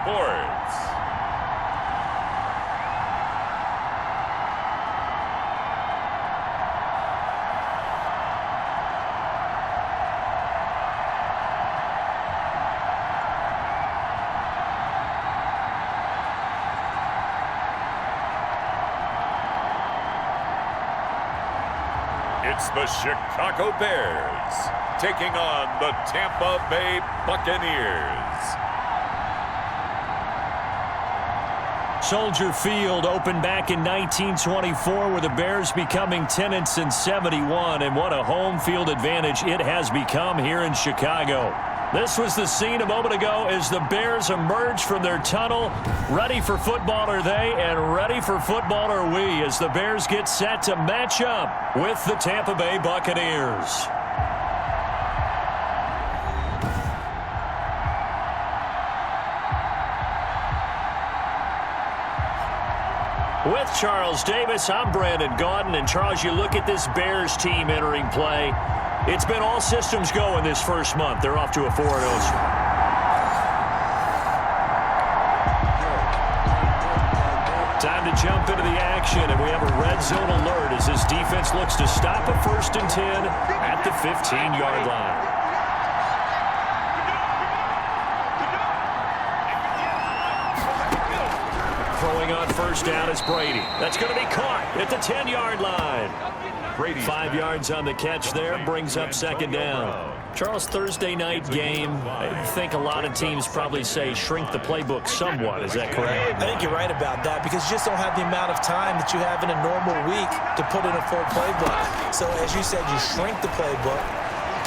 Sports. It's the Chicago Bears taking on the Tampa Bay Buccaneers. Soldier Field opened back in 1924 with the Bears becoming 10-71, and what a home field advantage it has become here in Chicago. This was the scene a moment ago as the Bears emerged from their tunnel. Ready for football are they, and ready for football are we as the Bears get set to match up with the Tampa Bay Buccaneers. With Charles Davis, I'm Brandon Gaudin, and Charles, you look at this Bears team entering play. It's been all systems go in this first month. They're off to a 4-0 start. Time to jump into the action, and we have a red zone alert as this defense looks to stop a 1st and 10 at the 15-yard line. Throwing on 1st down is Brady. That's going to be caught at the 10-yard line. 5 yards on the catch there, brings up 2nd down. Charles, Thursday night game, I think a lot of teams probably say shrink the playbook somewhat. Is that correct? I think you're right about that because you just don't have the amount of time that you have in a normal week to put in a full playbook. So as you said, you shrink the playbook,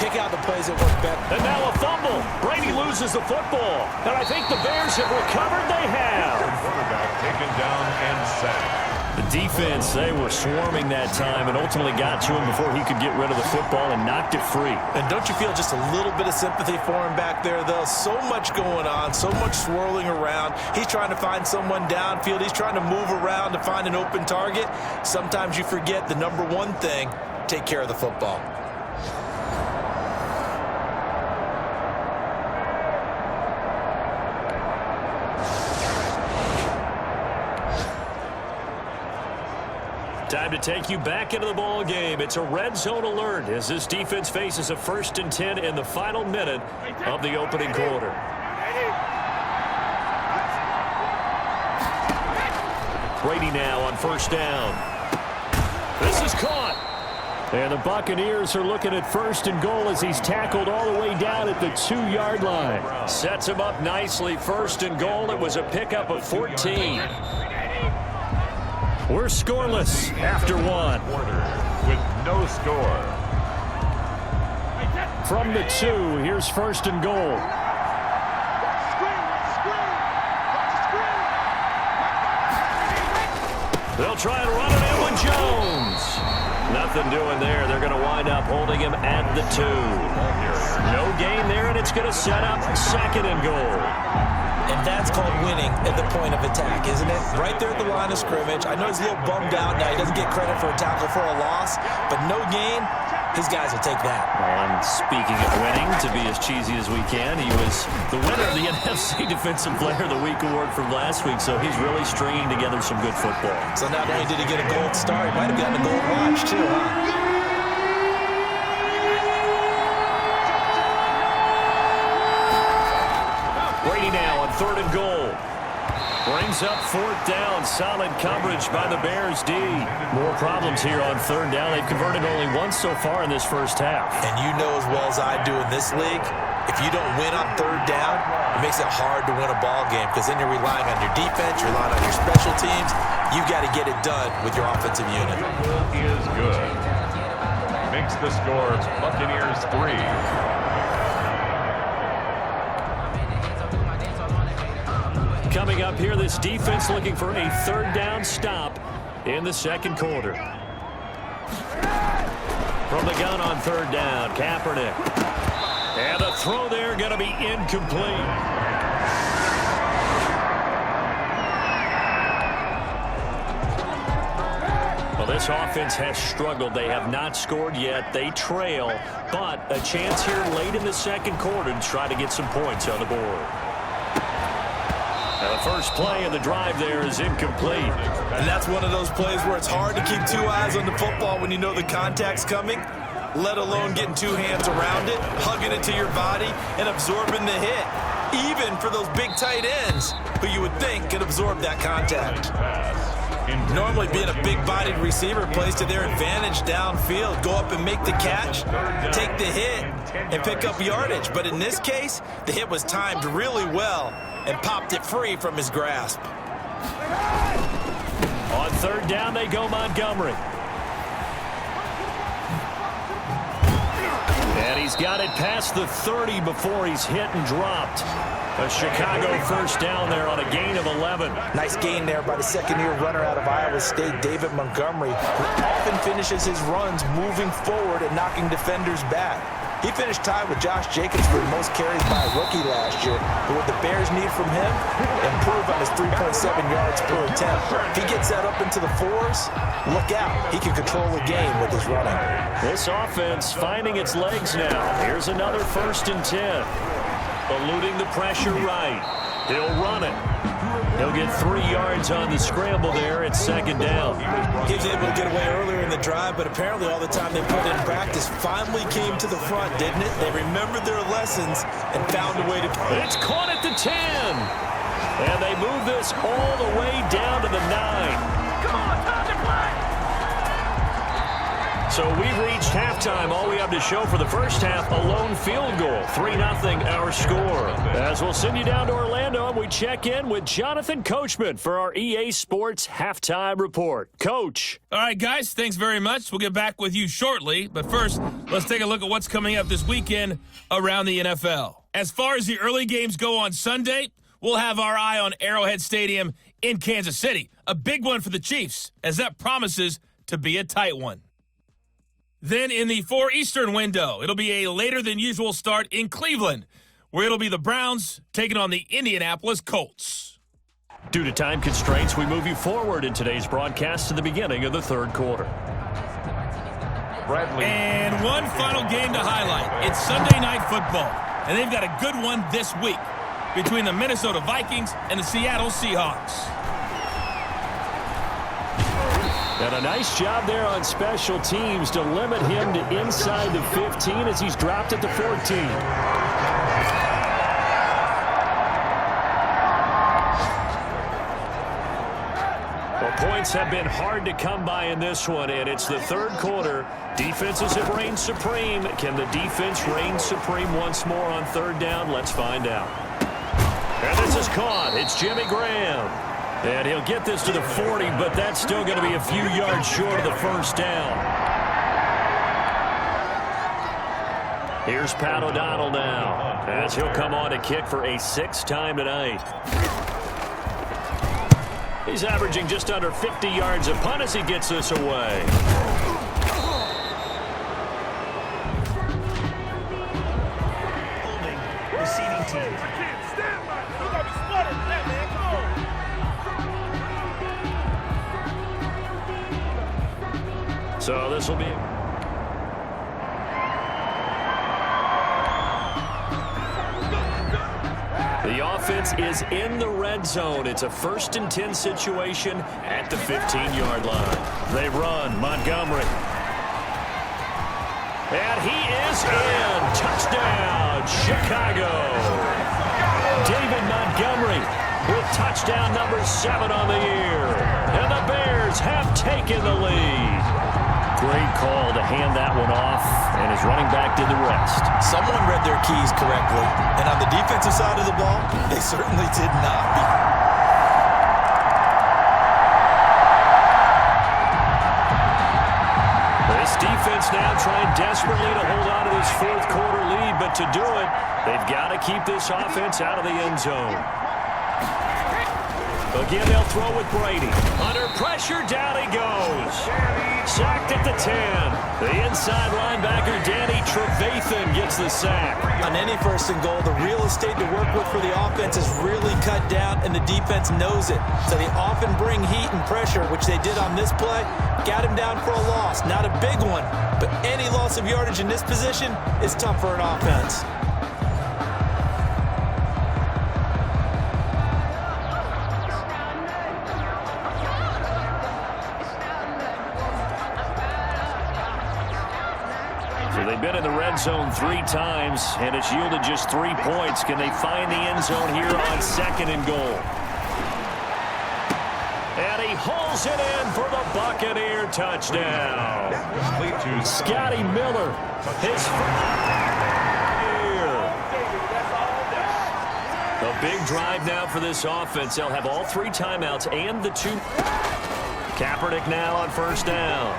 pick out the plays that work better. And now a fumble. Brady loses the football. And I think the Bears have recovered. They have. Quarterback taken down and sacked. The defense, they were swarming that time and ultimately got to him before he could get rid of the football and knocked it free. And don't you feel just a little bit of sympathy for him back there, though? So much going on, so much swirling around. He's trying to find someone downfield. He's trying to move around to find an open target. Sometimes you forget the number one thing, take care of the football. Time to take you back into the ball game. It's a red zone alert as this defense faces a 1st and 10 in the final minute of the opening quarter. Brady now on 1st down. This is caught. And the Buccaneers are looking at 1st and goal as he's tackled all the way down at the 2-yard line. Sets him up nicely. 1st and goal. It was a pickup of 14. We're scoreless after 1. With no score. From the 2, here's 1st and goal. They'll try and run it in with Jones. Nothing doing there. They're going to wind up holding him at the 2. No gain there, and it's going to set up 2nd and goal. And that's called winning at the point of attack, isn't it? Right there at the line of scrimmage. I know he's a little bummed out now. He doesn't get credit for a tackle for a loss, but no gain, his guys will take that. And speaking of winning, to be as cheesy as we can, he was the winner of the NFC Defensive Player of the Week award from last week, so he's really stringing together some good football. So not only did he get a gold star, he might have gotten a gold watch too, huh? Brady now on 3rd and goal. Brings up 4th down. Solid coverage by the Bears D. More problems here on 3rd down. They've converted only once so far in this first half. And you know as well as I do in this league, if you don't win on 3rd down, it makes it hard to win a ball game because then you're relying on your defense, you're relying on your special teams. You've got to get it done with your offensive unit. Is good. Makes the score Buccaneers 3. Coming up here, this defense looking for a 3rd down stop in the 2nd quarter. From the gun on 3rd down, Kaepernick. And the throw there going to be incomplete. Well, this offense has struggled. They have not scored yet. They trail, but a chance here late in the 2nd quarter to try to get some points on the board. first play of the drive there is incomplete. And that's one of those plays where it's hard to keep two eyes on the football when you know the contact's coming, let alone getting two hands around it, hugging it to your body, and absorbing the hit. Even for those big tight ends who you would think could absorb that contact. Normally being a big-bodied receiver plays to their advantage downfield. Go up and make the catch, take the hit, and pick up yardage. But in this case, the hit was timed really well and popped it free from his grasp. On third down, they go Montgomery. And he's got it past the 30 before he's hit and dropped. A Chicago first down there on a gain of 11. Nice gain there by the second-year runner out of Iowa State, David Montgomery, who often finishes his runs moving forward and knocking defenders back. He finished tied with Josh Jacobs for the most carries by a rookie last year. But what the Bears need from him, improve on his 3.7 yards per attempt. If he gets that up into the fours, look out. He can control the game with his running. This offense finding its legs now. Here's another 1st and 10. Eluding the pressure right. He'll run it. He'll get 3 yards on the scramble there at 2nd down. He was able to get away earlier in the drive, but apparently all the time they put in practice finally came to the front, didn't it? They remembered their lessons and found a way to... It's caught at the 10. And they move this all the way down to the 9. Come on, time to play. So we've reached halftime. All we have to show for the first half, a lone field goal. 3-0 our score. As we'll send you down to Orlando, and we check in with Jonathan Coachman for our EA Sports Halftime Report. Coach. All right, guys, thanks very much. We'll get back with you shortly. But first, let's take a look at what's coming up this weekend around the NFL. As far as the early games go on Sunday, we'll have our eye on Arrowhead Stadium in Kansas City. A big one for the Chiefs, as that promises to be a tight one. Then in the 4 Eastern window, it'll be a later-than-usual start in Cleveland, where it'll be the Browns taking on the Indianapolis Colts. Due to time constraints, we move you forward in today's broadcast to the beginning of the 3rd quarter. Bradley. And one final game to highlight. It's Sunday Night Football, and they've got a good one this week between the Minnesota Vikings and the Seattle Seahawks. And a nice job there on special teams to limit him to inside the 15 as he's dropped at the 14. Well, points have been hard to come by in this one, and it's the 3rd quarter. Defenses have reigned supreme. Can the defense reign supreme once more on 3rd down? Let's find out. And this is caught. It's Jimmy Graham. And he'll get this to the 40, but that's still going to be a few yards short of the first down. Here's Pat O'Donnell now, as he'll come on to kick for a 6th time tonight. He's averaging just under 50 yards a punt as he gets this away. Holding receiving team. So this will be... The offense is in the red zone. It's a 1st and 10 situation at the 15-yard line. They run. Montgomery. And he is in. Touchdown, Chicago. David Montgomery with touchdown number 7 on the year. And the Bears have taken the lead. Great call to hand that one off, and his running back did the rest. Someone read their keys correctly, and on the defensive side of the ball, they certainly did not. This defense now trying desperately to hold on to this 4th quarter lead, but to do it, they've got to keep this offense out of the end zone. Again, they'll throw with Brady. Under pressure, down he goes. Sacked at the 10. The inside linebacker, Danny Trevathan, gets the sack. On any 1st and goal, the real estate to work with for the offense is really cut down, and the defense knows it. So they often bring heat and pressure, which they did on this play. Got him down for a loss. Not a big one, but any loss of yardage in this position is tough for an offense. they've been in the red zone 3 times, and it's yielded just 3 points. Can they find the end zone here on 2nd and goal? And he hauls it in for the Buccaneer touchdown. Scotty Miller, his a big drive now for this offense. They'll have all 3 timeouts and the 2. Kaepernick now on 1st down.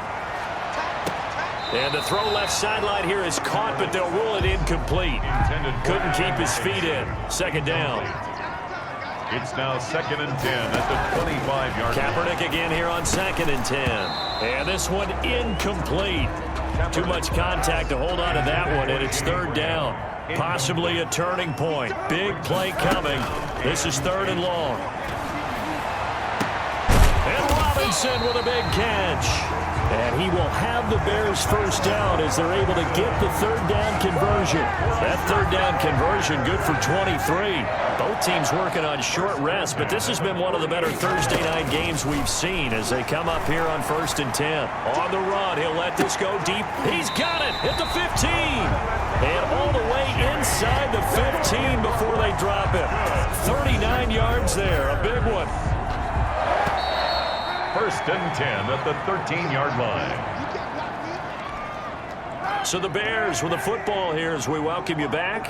And the throw left sideline here is caught, but they'll rule it incomplete. Couldn't keep his feet in. 2nd down. It's now 2nd and 10 at the 25-yard line. Kaepernick again here on 2nd and 10. And this one incomplete. Too much contact to hold on to that one, and it's 3rd down. Possibly a turning point. Big play coming. This is 3rd and long. And Robinson with a big catch. And he will have the Bears 1st down as they're able to get the 3rd down conversion. That 3rd down conversion good for 23. Both teams working on short rest, but this has been one of the better Thursday night games we've seen as they come up here on 1st and 10. On the run, he'll let this go deep. He's got it at the 15. And all the way inside the 15 before they drop it. 39 yards there, a big one. 1st and 10 at the 13-yard line. So the Bears with the football here as we welcome you back.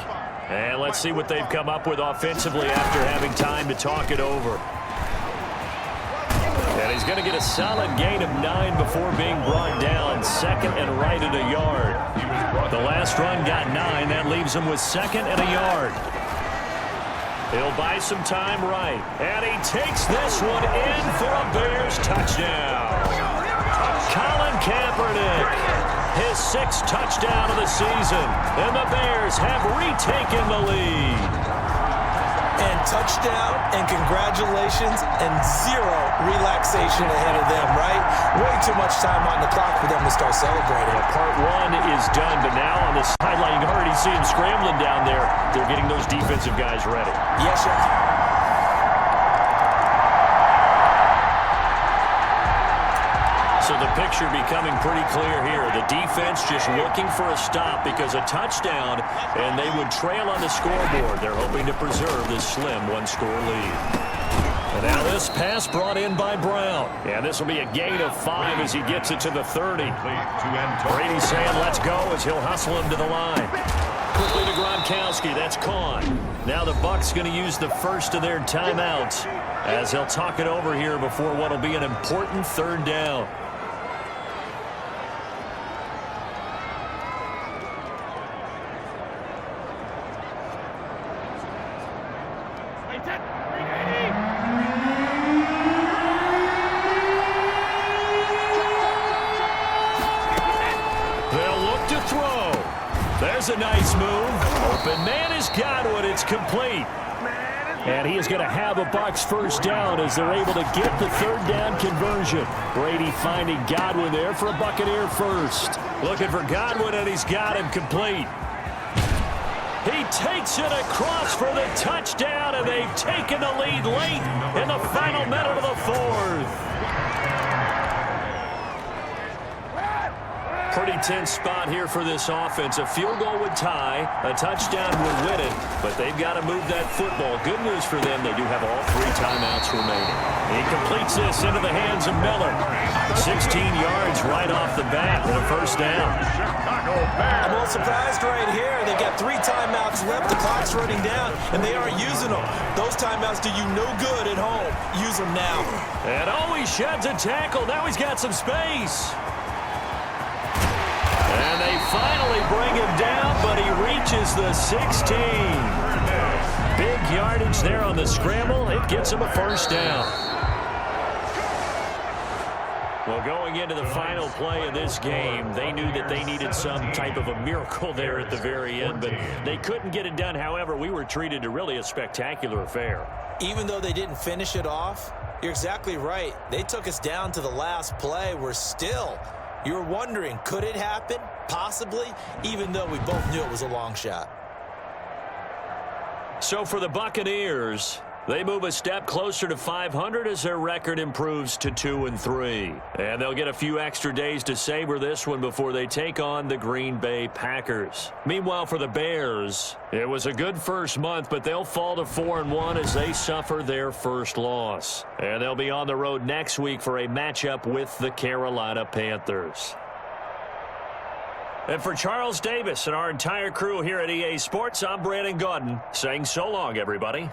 And let's see what they've come up with offensively after having time to talk it over. And he's going to get a solid gain of 9 before being brought down. 2nd and right at a yard. The last run got 9. That leaves him with 2nd and a yard. He'll buy some time right. And he takes this one in for a Bears touchdown. Colin Kaepernick, his 6th touchdown of the season. And the Bears have retaken the lead. And touchdown and congratulations and 0 relaxation ahead of them, right? Way too much time on the clock for them to start celebrating. Part 1 is done, but now on the sideline, you can already see them scrambling down there. They're getting those defensive guys ready. Yes, sir. So the picture becoming pretty clear here. The defense just looking for a stop because a touchdown, and they would trail on the scoreboard. They're hoping to preserve this slim 1-score lead. And now this pass brought in by Brown. And this will be a gain of 5 as he gets it to the 30. Brady saying let's go as he'll hustle him to the line. Quickly to Gronkowski. That's caught. Now the Bucs going to use the first of their timeouts as they'll talk it over here before what will be an important 3rd down. There's a nice move. Open man is Godwin. It's complete. And he is going to have a Bucs 1st down as they're able to get the 3rd down conversion. Brady finding Godwin there for a Buccaneer 1st. Looking for Godwin, and he's got him complete. He takes it across for the touchdown, and they've taken the lead late in the final minute of the 4th. Pretty tense spot here for this offense. A field goal would tie, a touchdown would win it, but they've got to move that football. Good news for them, they do have all 3 timeouts remaining. He completes this into the hands of Miller. 16 yards right off the bat and a 1st down. I'm a little surprised right here. They've got 3 timeouts left. The clock's running down, and they aren't using them. Those timeouts do you no good at home. Use them now. And he sheds a tackle. Now he's got some space. And they finally bring him down, but he reaches the 16. Big yardage there on the scramble. It gets him a 1st down. Well, going into the final play of this game, they knew that they needed some type of a miracle there at the very end, but they couldn't get it done. However, we were treated to really a spectacular affair. Even though they didn't finish it off, you're exactly right. They took us down to the last play. You're wondering, could it happen? Possibly, even though we both knew it was a long shot. So for the Buccaneers, They move a step closer to 500 as their record improves to 2-3. And they'll get a few extra days to savor this one before they take on the Green Bay Packers. Meanwhile, for the Bears, it was a good first month, but they'll fall to 4-1 as they suffer their first loss. And they'll be on the road next week for a matchup with the Carolina Panthers. And for Charles Davis and our entire crew here at EA Sports, I'm Brandon Gaudin saying so long, everybody.